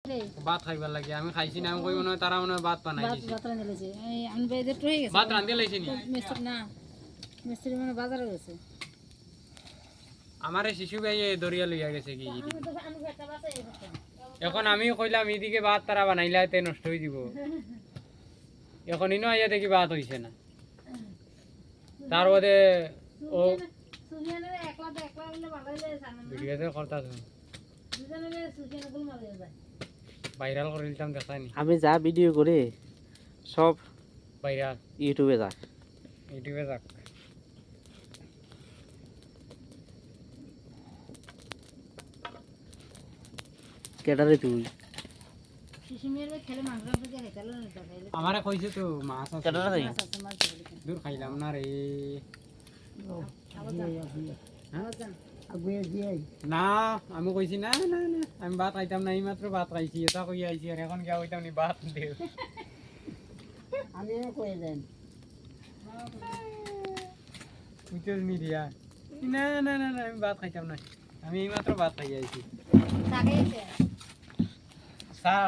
ভাত খাইবার লাগে আমি খাইছি না আমি কইব না তারা মনে ভাত বানাই দিছে ভাত রাঁধে লাইছে এই আমি বাইরে তো হয়ে গেছে ভাত রাঁধে লাইছে নি মিস্ত্রি না মিস্ত্রি মানে বাজারে গেছে আমারে শিশু ভাই দরিয়া লইয়া গেছে কি এখন আমি কইলাম এদিকে ভাত তারা বানাইলা তে নষ্ট হই দিব এখন ইনো আইয়া দেখি ভাত হইছে না তার মধ্যে ও সুফিয়ানের একলা হইলে ভালো হইলে জানেন না ভিডিওতে করতাছ দুজনে সুফিয়ান গুলো মারা যায় ভাইরাল করে দিতাম দেখানি আমি যা ভিডিও করে সব ভাইরাল ইউটিউবে যায় ইউটিউবে যাক কেডারে তুই শিশিমের খেলে মাংস দিয়ে খেতে না খাইলে আমারে কইছে তো মাছ আছে কেডারে তুই মাছ দূর খাইলাম না রে না আমি কইছি না না না আমি ভাত খাইতাম না এইমাত্র ভাত খাইছি এটা কই আইছি আর এখন গিয়া হইতাম নি ভাত দেও আমি কই দেন উইটার মিডিয়া না না না না আমি ভাত খাইতাম না আমি এইমাত্র ভাত খাই আইছি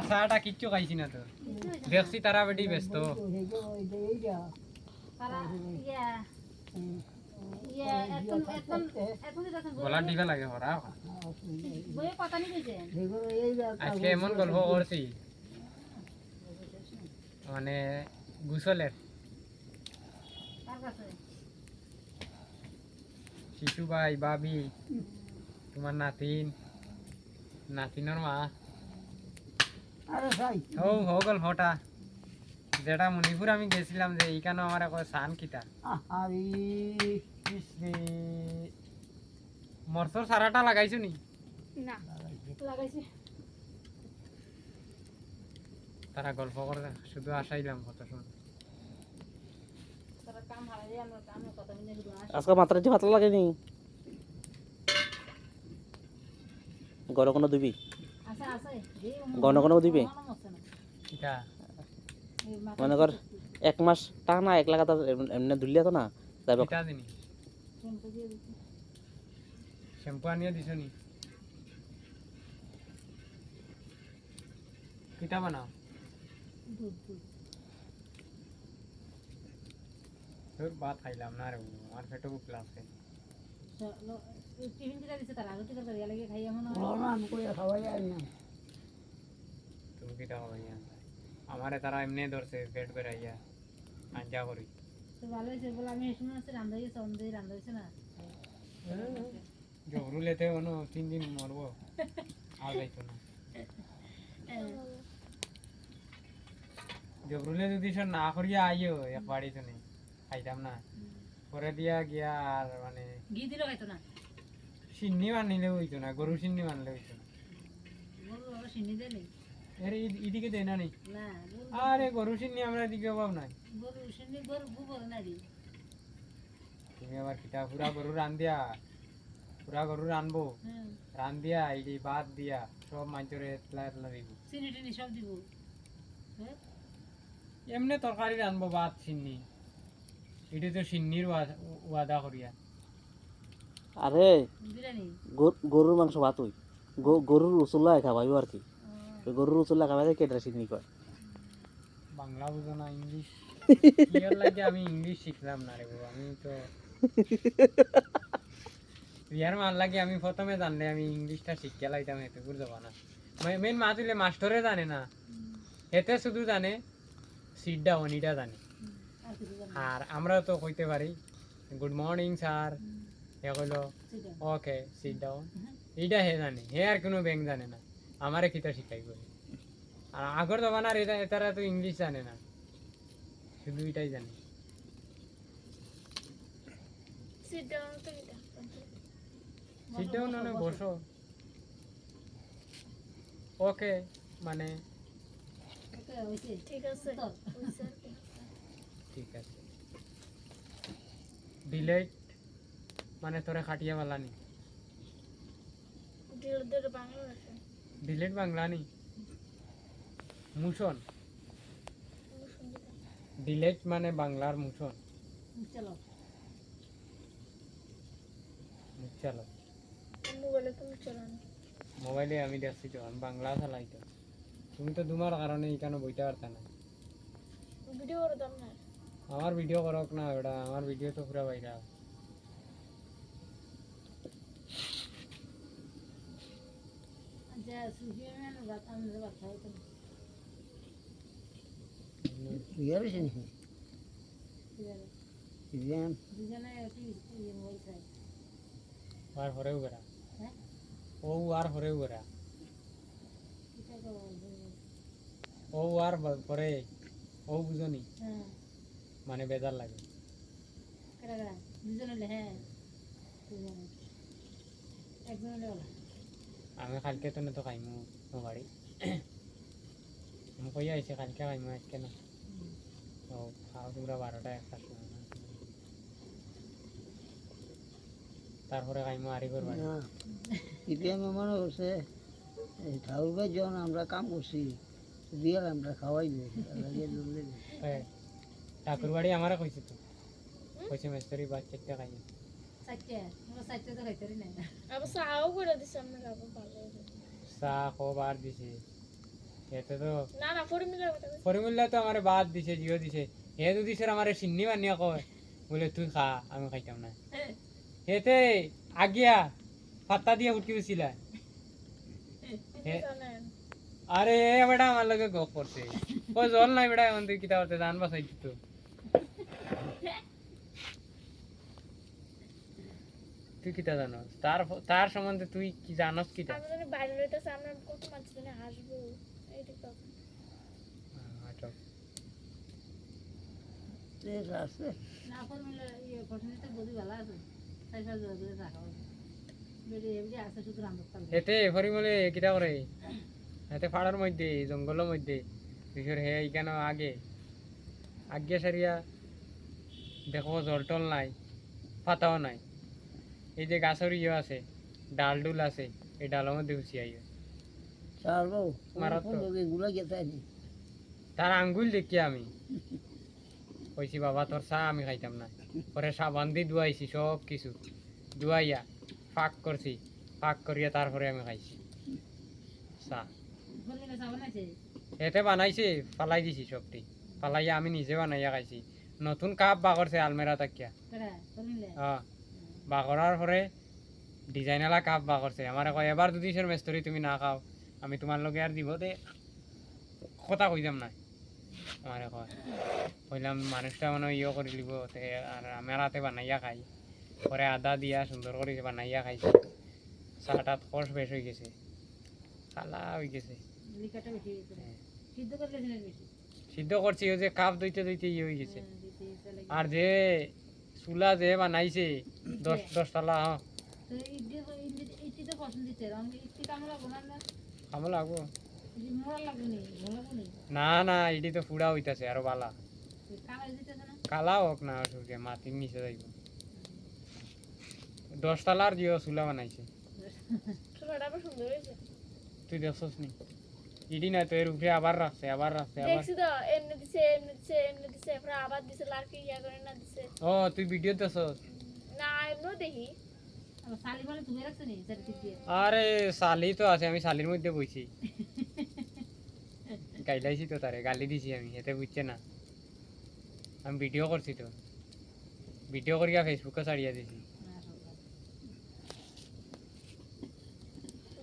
চাটা কিচ্ছু খাইছি না তো দেখছি তারা বেটি ব্যস্ত গলার দিবা লাগে হরা আজকে এমন গল্প করছি মানে গুসলের শিশু ভাই বাবি তোমার নাতিনের মা হো গল্পটা যেটা মণিপুর আমি গেছিলাম যে এইখানে আমার সান কিতা মরসর সারাটা লাগাইছো নি না লাগাইছি তারা গল্প করে শুধু আসাইলাম কত সময় তারা কাম হারাই আমরা কাম কথা মিলে শুধু আজকে মাত্রা যে ভাত লাগেনি গড় কোনো দিবি আচ্ছা আচ্ছা গণ কোনো দিবি কিতা মনে কর 1 মাস টাকা না 1 লাখ এমনি দুলিয়া তো না যাইব কিতা দিনি শ্যাম্পু আনিয়ে দিছো নি কিতা বানাও তোর ভাত খাইলাম না রে আমার পেটে বুক লাগছে টিফিন কিটা দিছে তারা রুটি তরকারি লাগে খাই এমন আমি কই খাওয়াই না তুমি কিতা হইয়া আমারে তারা এমনি ধরছে পেট বেরাইয়া আঞ্জা করি তো ভালো হইছে বলে আমি শুনে আছে রান্না হইছে অন্ধই রান্না হইছে না জবরুলেতে অন্য 3 দিন মরবো আর যাইতো না জবরুলে যদি সে না করিয়া আইও একবারই তো নেই খাইতাম না পরে দিয়া গিয়া আর মানে ঘি দিল খাইতো না সিন্নি বানিলে হইতো না গরু সিন্নি বানলে হইতো না গরু বাবা সিন্নি দেয় নেই আরে এদিকে দেয় না নি না আরে গরু সিন্নি আমরা এদিকে অভাব নাই গরু সিন্নি গরু গোবর না দি তুমি আবার কিতা পুরা গরু রানবো রান দিয়া এই ভাত দিয়া সব মাঞ্চরে এতলা এতলা দিব চিনি টিনি সব দিব হ্যাঁ এমনি তরকারি রানবো ভাত সিন্নি এটা তো সিন্নির ওয়াদা করিয়া আরে বিরিয়ানি গরুর মাংস ভাত হই গরুর রসুল্লা খাবাইব আর কি গরুর রসুল্লা খাবাই কেডা চিনি কয় বাংলা বুঝো না ইংলিশ ইয়ার লাগে আমি ইংলিশ শিখলাম না রে বাবা আমি তো ইয়ার মার লাগে আমি প্রথমে জানলে আমি ইংলিশটা শিখে লাইতাম এতে বুঝতে না মেন মা তুলে মাস্টারে জানে না এতে শুধু জানে সিট ডাউন এটা জানে আর আমরা তো কইতে পারি গুড মর্নিং স্যার হে কইলো ওকে সিট ডাউন এইটা হে জানে হে আর কোনো ব্যাংক জানে না আমারে কিতা শিখাইব আর আগর জমানার এটারা তো ইংলিশ জানে না শুধু এটাই জানে সিট ডাউন মানে বসো ওকে মানে ঠিক আছে ঠিক আছে ডিলেট মানে তোরে খাটিয়া বালানি ডিলেট বাংলা নি মুশন ডিলেট মানে বাংলার মুশন চলো চলো মোবাইলে আমি দেখছি তো আমি বাংলা চালাই তো তুমি তো তোমার কারণে এখানে বইতে পারতা না ভিডিও করে দাম না আমার ভিডিও করক না ওটা আমার ভিডিও তো পুরা বাইরা আচ্ছা সুশীল রাত আমাদের বাচ্চা হতো বিয়ে হয়েছে নাকি বিয়ে দুজনে একটু মোবাইল চাই আর হরেও বেড়া হ্যাঁ ও আর হরেও বেড়া এটা তো ও আর পরে ও বুঝনি হ্যাঁ মানে বেজার লাগে কেডা কেডা দুজনে হ্যাঁ দুজনে একজনে বলা আমি কালকে তো খাইমু ও বাড়ি আমি কই আইছে কালকে খাইমু আজকে না ও খাও তোমরা 12টা 1টার সময় না। তারপরে খাইমু আরিফের বাড়ি না ইপিএম মনে করছে এই ঠাকুর ভাই যখন আমরা কাম করছি বিয়ার আমরা খাওয়াইবে ঠাকুর বাড়ি আমারে কইছে তো কইছে মেস্তরি বাচ্চাটা খাইমু চারটে আমরা চারটে তো খাইতে পারি না আবার চাও করে দিছে আমরা আবার ভালো হয়েছে। চা খবার দিছে এতে তো না না ফরিমিলার কথা কইছি। ফরিমুল্লা তো আমারে বাদ দিছে জিও দিছে হে যদি স্যার আমারে সিন্নি বানিয়া কয় বলে তুই খা আমি খাইতাম না হেতে আগিয়া পাত্তা দিয়ে উঠকি দিছিলা আপনি জানেন আরে এ বেটা আমার লগে গপ করছে ও জল নাই বেটা এখন তুই কিতা করতে জান বাসাইছি তো তুই কিতা জানোস তার সম্বন্ধে তুই কি জানোস কিতা আমি জানি বাইরে লইতেছে আমরা কত মাছ জানি হাসবো এইদিক তো আচ্ছা আছে না করে মিলে ইয়ে কঠিনতে বুঝি ভালো আছে তাই সব জোরে রাখা বেড়ে এমনি আছে শুধু রান্না করতে হেতে ফরিমলে কিতা করে হেতে পাড়ার মধ্যে জঙ্গলের মধ্যে বিশের হে এইখানে আগে সারিয়া দেখো জল টল নাই পাতাও নাই এই যে গাছের ইয়ে আছে ডাল ডুল আছে এই ডালের মধ্যে ঘুষি আইয়ে চালবো মারাত তো। গুলা গেছে নি তার আঙ্গুল দেখি আমি কইছি বাবা তোর চা আমি খাইতাম না পরে সাবান দিয়ে ধুয়াইছি সব কিছু ধুয়াইয়া ফাঁক করছি ফাঁক করিয়া তারপরে আমি খাইছি চা বললে না সাবান আছে এতে বানাইছে ফালাই দিছি সবটি ফালাইয়া আমি নিজে বানাইয়া খাইছি নতুন কাপ বাগরছে আলমেরা তাকিয়া কেডা করলে বাগরার পরে ডিজাইনালা কাপ বাগরছে আমার কয় এবার যদি সে মেস্তরি তুমি না খাও আমি তোমার লগে আর দিব দে কথা কইতাম না আমার কয় কইলাম মানুষটা মানে ইয়ে করে লিব আর আমার হাতে বানাইয়া খাই পরে আদা দিয়া সুন্দর করে বানাইয়া খাইছি চাটাত খস বেশ হয়ে গেছে কালা হয়ে গেছে লিকাটা বেশি হয়েছে হ্যাঁ। সিদ্ধ করলে দিনের বেশি সিদ্ধ করছি ওই যে কাপ দইতে দইতে ইয়ে হয়ে গেছে দিতে চলে আর যে চুলা যে বানাইছে 10 তলা হ্যাঁ তো ইডলি তো পছন্দ দিতে আমি ইডলি কামড় লাগবো না খামো লাগবো মোড়া লাগবে নি ভালো লাগবে নি না এটি তো ফুড়া হইতাছে আরো বালা কামড় দিতেছে না কালা হোক না অসুবিধা মাটির নিচে যাইব 10 তলার জিও চুলা বানাইছে ছোটটা আবার সুন্দর হয়েছে তুই দেখছস নি ইডি না তো এর উপরে আবার রাখছে আবার দেখছি তো এমনি দিছে এরপরে আবার দিছে লার্কি ইয়া করে না দিছে ও তুই ভিডিও দেখছস না এমনিও দেখি আমার শালি বলে তুমি রাখছো নি চারদিক দিয়ে আরে শালি তো আছে আমি শালির মধ্যে বইছি গাইলাইছি তো তারে গালি দিছি আমি এতে বুঝছে না আমি ভিডিও করছি তো ভিডিও করিয়া ফেসবুকে ছাড়িয়া দিছি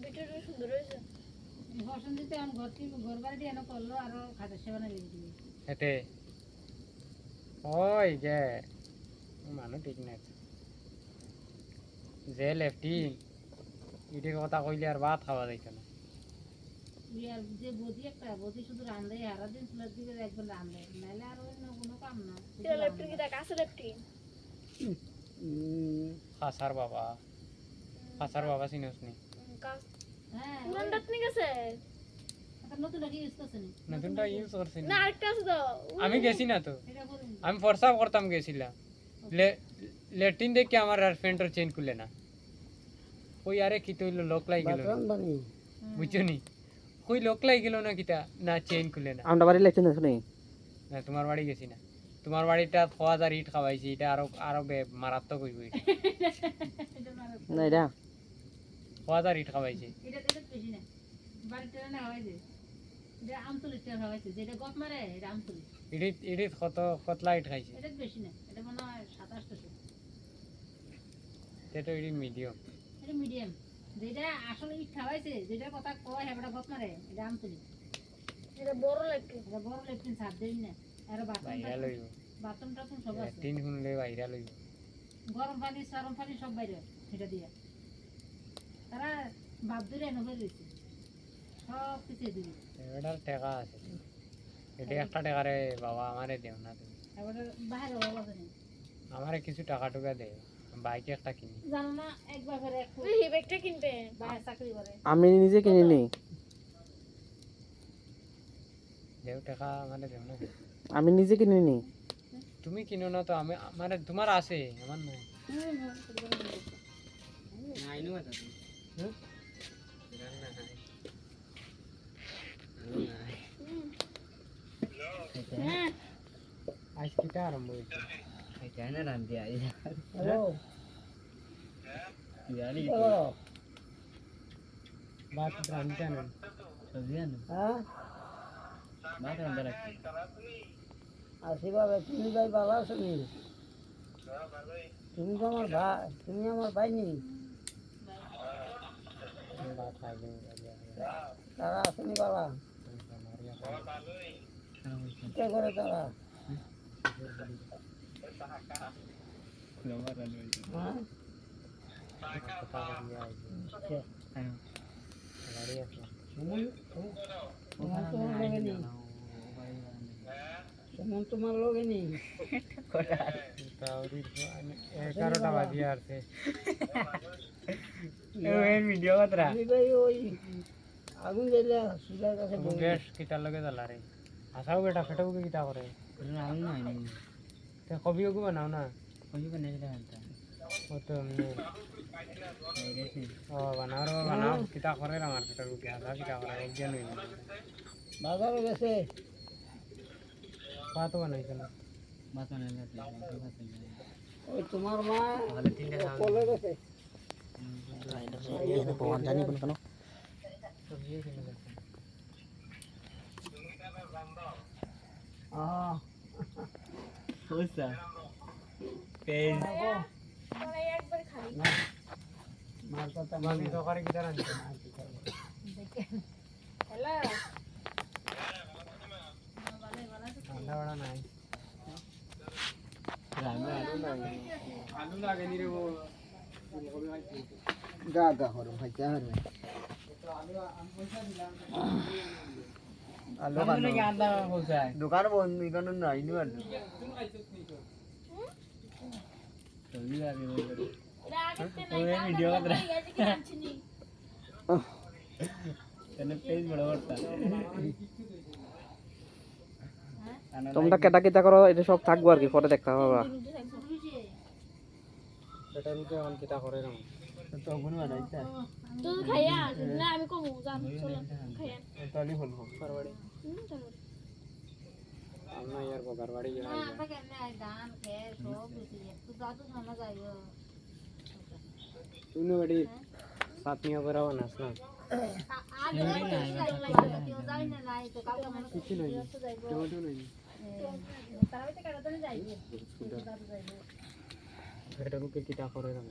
ভিডিওটা সুন্দর হয়েছে পছন্দ দিতে এখন ঘর বাড়ি এনে করলো আরো খাদের সেবা না লেগে দিবি এতে ওই যে মানুষ ঠিক নাই যে লেফটিন ইটির কথা কইলে আর ভাত খাওয়া যাইত না আর যে বদি একটা বদি শুধু রান্ধে সারা দিন চুলার দিকে একবার রান্ধে নাহলে আর অন্য কোনো কাম না এটা লেফটি কি দেখ আছে লেফটি খাসার বাবা চিনস নি কাজ হ্যাঁ পুরান দাঁতনি গেছে এখন নতুন নাকি ইউজ করছে নি নতুনটা ইউজ করছি না আরেকটা আছে তো আমি গেছি না তো এটা করুন আমি ফরসাপ করতাম গেছিলাম লেট্রিন দেখে আমার আর ফ্রেন্ডর চেন খুলে না কই আরে কি তৈল লোক লাই গেল বাথরুম বানি বুঝছো নি কই লোক লাই গেল না কিতা না চেন খুলে না আমরা বাড়ি লেখছেন শুনি না তোমার বাড়ি গেছি না তোমার বাড়িটা 1000 ইট খাওয়াইছি এটা আরো মারাত্মক হইব এটা এটা মারো না এটা 1000 ইট খাওয়াইছি এটা বেশি না বাড়িতে না হয় যে এটা আমতলিটা হয়েছে যেটা গপ মারে এটা আমতলি ইডিত কত লাইট খাইছে এটা বেশি না এটা মনে হয় 2700 এটা ইডি মিডিয়াম এটা মিডিয়াম যেটা আসলে ইট খাওয়াইছে যেটা কথা কয় হেবড়া গপ মারে এটা আমতলি এটা বড় লাগে এটা বড় লেফটিন ছাড় দেই না আর বাইরা লইব বাথরুম টাথরুম সব আছে তিন শুনলে বাইরা লইব গরম পানি সব বাইরে এটা দিয়ে তারা বাপ ধরে এনে রয়েছে সব কিছু দিবি এটার টাকা আছে এটা একটা টাকারে বাবা আমারে দেও না তুমি এবার বাইরে অভাব আছে না আমারে কিছু টাকা টুকা দে বাইক একটা কিনি জানো না একবার করে এক তুই হিবেকটা কিনবে বাইরে চাকরি করে আমি নিজে কিনে নিই, দেও টাকা আমারে দেও না আমি নিজে কিনে নিই। তুমি কিনো না তো আমি মানে তোমার আছে আমার নাই হ্যাঁ আজ কিটা আরম্ভ হয়েছে হ্যালো বাত রান্না না হ্যাঁ আছি বাবা, তুমি ভাই ভালো আছো নি? তুমি তো আমার ভাই, তুমি আমার ভাই নি? বাত খাই তারা আসেনি বাবা, কে করে তারা? হ্যাঁ গাড়ি আছে তোমার লগে নেই? 11টা বাজিয়ে আসছে ভিডিও কতরা তুমি ভাই ওই আগুন জ্বালা সুজার কাছে বসে গ্যাস কিটার লগে জ্বালা রে আসাও বেটা ফেটাও কিটা করে তে কবিও গো বানাও না ও তো ও বানাও কিটা করে আমার ফেটার উঠে আসা কিটা করে অজ্ঞান হইল বাজারে গেছে। ভাতও বানাইছে না ওই তোমার মা কলে গেছে। ভগবান জানি কোন কেন মানে একবার খাই মার কথা মামি দোকানে কিটা রাখছে হ্যালো ঠান্ডা বাড়া নাই আলু লাগে নি রে ও গা গা হর ভাই যা রে আলু নাকি আদা বলছাই দোকান বন্ধ ইকান নাই নি আর এটা আগতে নাই ভিডিও কতরা ইয়াজি কি জানছিনি তোমরা কেটা কেটা করো এটা সব থাকবো আর কি, পরে দেখতে হবে। সেটা নিতে অন কিটা করে না তুই খাইয়া না আমি কমু জান চলো খাইয়া তালি বলবো পারবাড়ি চলো আমরা ইয়ার বগার বাড়ি না আমরা কেমনে আই ধান খেয়ে সব বেশি একটু দাদু খানা যাইও তুমি বাড়ি সাতনিয়া করে বানাস না আগে কেউ যাই না নাই তো কালকে মানুষ কিছু নাই টমেটো নাই তারা হইতে কাটা দিন যাইবে দাদু যাইবে এটা রুকে কিটা করে না